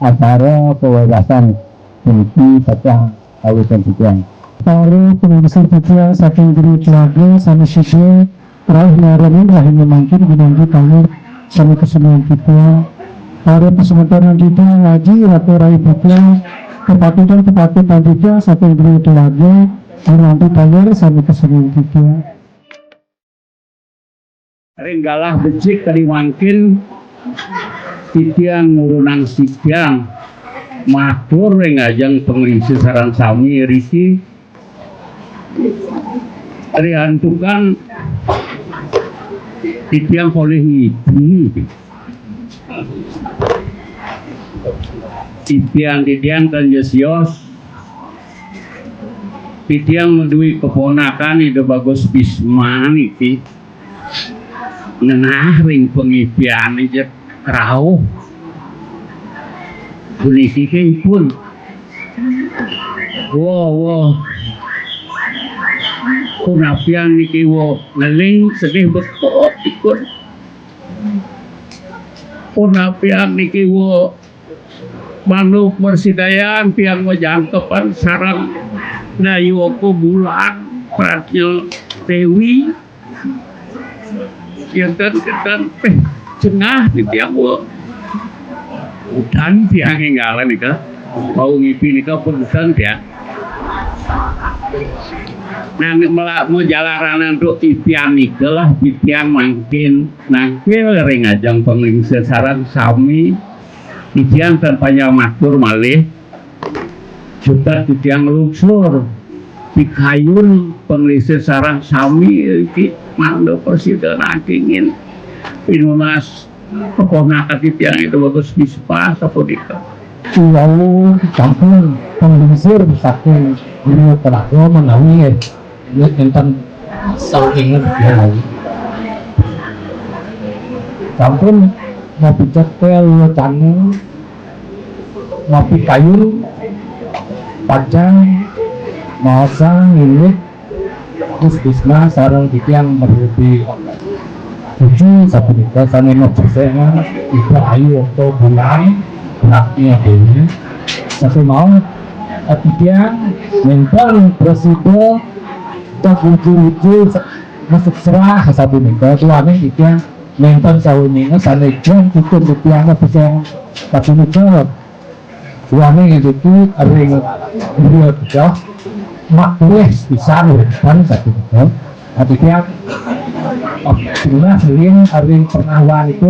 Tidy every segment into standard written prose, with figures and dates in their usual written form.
acara pewawasan memiliki kata kawasan tujuan. Para pengurusan tujuan saking diri keluarga sama siswa raih naramin rahim memancing gunung tahun sama kesenangan kita. Para pesementara kita ngaji atau raih kita kepatutan kita saking diri keluarga menanti tayar sama kesenangan kita. Renggalah becik tadi mangkin titian ngurunang sikyang matur rengajang pengelisi sarang sami risi rihantukan titian boleh ngiti titian dan yesios titian medui keponakan itu bagus bisman itu nenah ring pengipian aja rauh bunisikin pun wow kunapian niki wo ngeling sedih betul ikut kunapian niki wo manuk bersidayaan piang ngejangkepan sarang dayuku bulan pratnya dewi yang dan cenah di tiang wo udan tiang hinggalan nika mau ngipi nika pun udan tiang nang mau jalaranan untuk tipian nika lah tipian mangkin nangkil ringajang pengelingse sarang sami tipian tanpanya matur malih juta tipian luksur pikayun pengelingse sarang sami mando presiden akingin pinunas keponakan tiang itu bagus bispa sapodika lalu campur pembisir saking dulu terakhir menawi ya tentang saking ya campur mau pijat tel canung mau pikayun panjang mau sang ini terus bisma sarang tiang berlebih tujuh satu nikah sana persen ibu ayu atau bulan anaknya dewi satu mau tiang mental presiden tak lucu masuk serah satu nikah tuanya tiang mental sawuninga sana jam itu tiang persen satu nikah tuanya itu ring dua jauh makhluk bisa kan satu nikah tapi tiang cuma sering hari pernah itu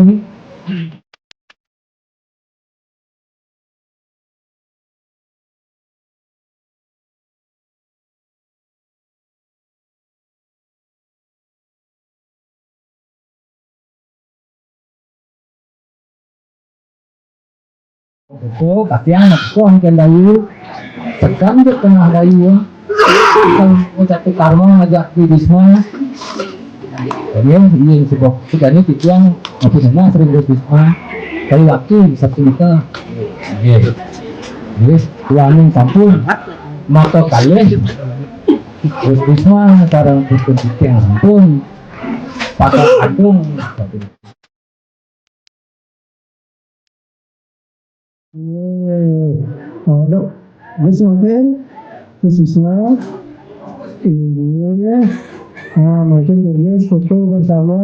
itu katian aku angkat dayu tekan ke tengah dayu kan satu karma ngajak di bisma dia ingin sebuah ini tiang apa nama sering berbisma kali waktu satu nikah yes tuanin campur mata kali berbisma sekarang bikin tiang sampun pakai agung dok bersama bersama ini mungkin ini foto bersama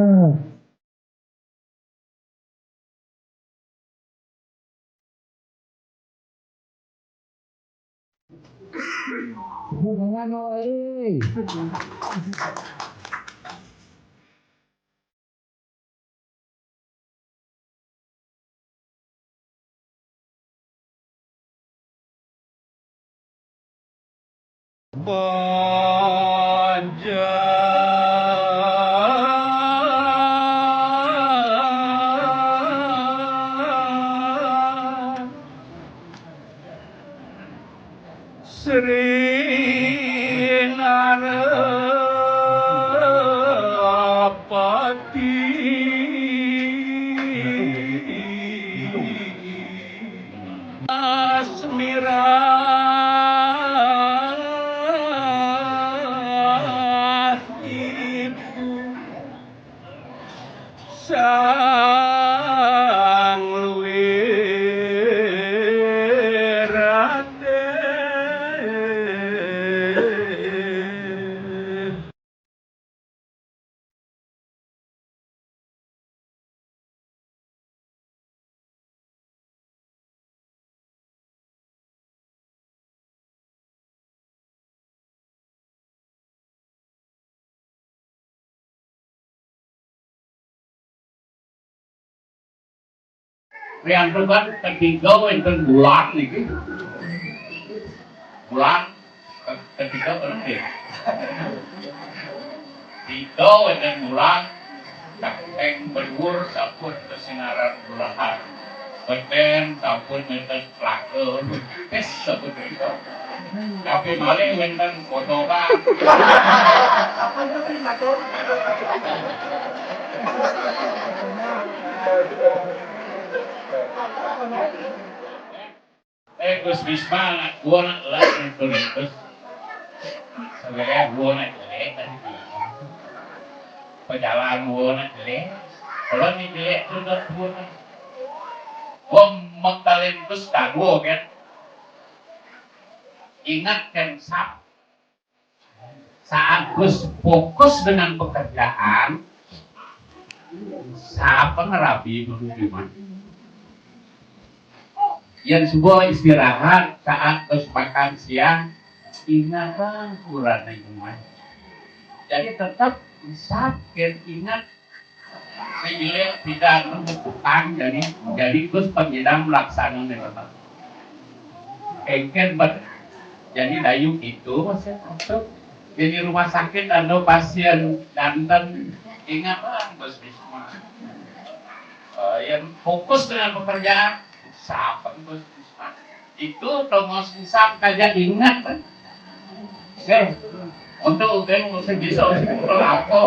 jangan Sri Narapati Asmira ibu sang luwih yang itu kan ketiga enten bulan nih bulan ketiga kan tiga enten bulan yang berur sapun kesinaran bulan beten sapun enten laker sapun itu tapi maling enten kotoran Gus Bisma gua nak lah itu Gus sebenarnya gua nak jelek tadi pejalan gua nak jelek kalau ni jelek tu dah gua nak gua mentalin Gus kagum kan ingat kan saat Gus fokus dengan pekerjaan siapa ngerapi bagaimana yang sebuah istirahat saat Gus makan siang ingatan kurang lingkungan jadi tetap sakit ingat saya tidak menentukan jadi Gus pengidam laksana tetap engken jadi dayung itu masih masuk jadi rumah sakit ada pasien danten ingat Gus Bisma yang fokus dengan pekerjaan siapa Gus Bisma itu tongos isap kaja ingat kan untuk mesti bisa untuk apa